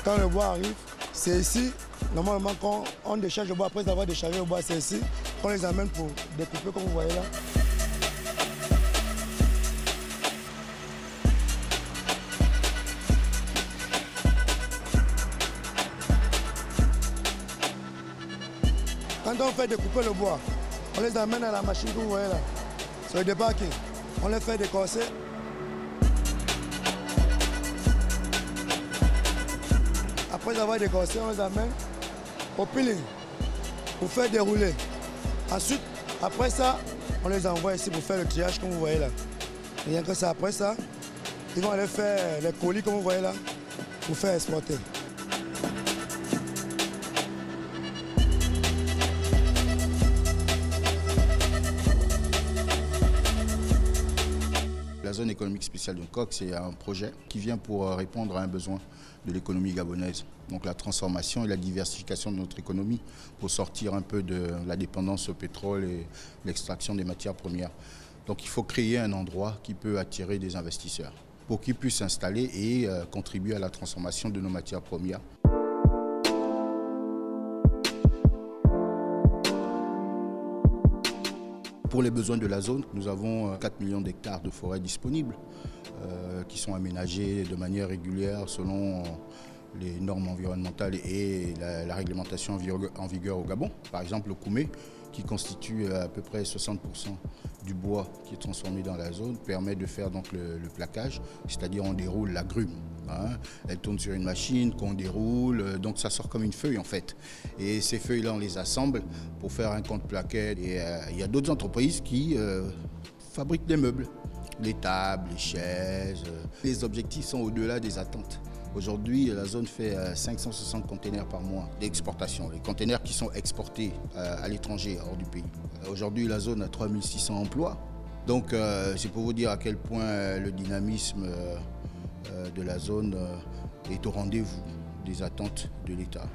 Quand le bois arrive, c'est ici, normalement quand on décharge le bois, après avoir déchargé le bois, c'est ici qu'on les amène pour découper comme vous voyez là. Quand on fait découper le bois, on les amène à la machine que vous voyez là, sur le débarquing. On les fait décorcer. Après avoir décorsé, on les amène au peeling pour faire dérouler. Ensuite, après ça, on les envoie ici pour faire le triage comme vous voyez là. Rien que ça, après ça, ils vont aller faire les colis comme vous voyez là pour faire exporter. La zone économique spéciale de Coq, c'est un projet qui vient pour répondre à un besoin de l'économie gabonaise. Donc la transformation et la diversification de notre économie pour sortir un peu de la dépendance au pétrole et l'extraction des matières premières. Donc il faut créer un endroit qui peut attirer des investisseurs pour qu'ils puissent s'installer et contribuer à la transformation de nos matières premières. Pour les besoins de la zone, nous avons 4 millions d'hectares de forêts disponibles qui sont aménagées de manière régulière selon les normes environnementales et la réglementation en vigueur au Gabon. Par exemple, le Koumé, qui constitue à peu près 60% du bois qui est transformé dans la zone, permet de faire donc le plaquage, c'est-à-dire on déroule la grume. Elle tourne sur une machine qu'on déroule, donc ça sort comme une feuille en fait. Et ces feuilles-là, on les assemble pour faire un compte plaquet. Et il y a d'autres entreprises qui fabriquent des meubles, les tables, les chaises. Les objectifs sont au-delà des attentes. Aujourd'hui, la zone fait 560 containers par mois d'exportation, les containers qui sont exportés à l'étranger, hors du pays. Aujourd'hui, la zone a 3600 emplois. Donc, c'est pour vous dire à quel point le dynamisme de la zone est au rendez-vous des attentes de l'État.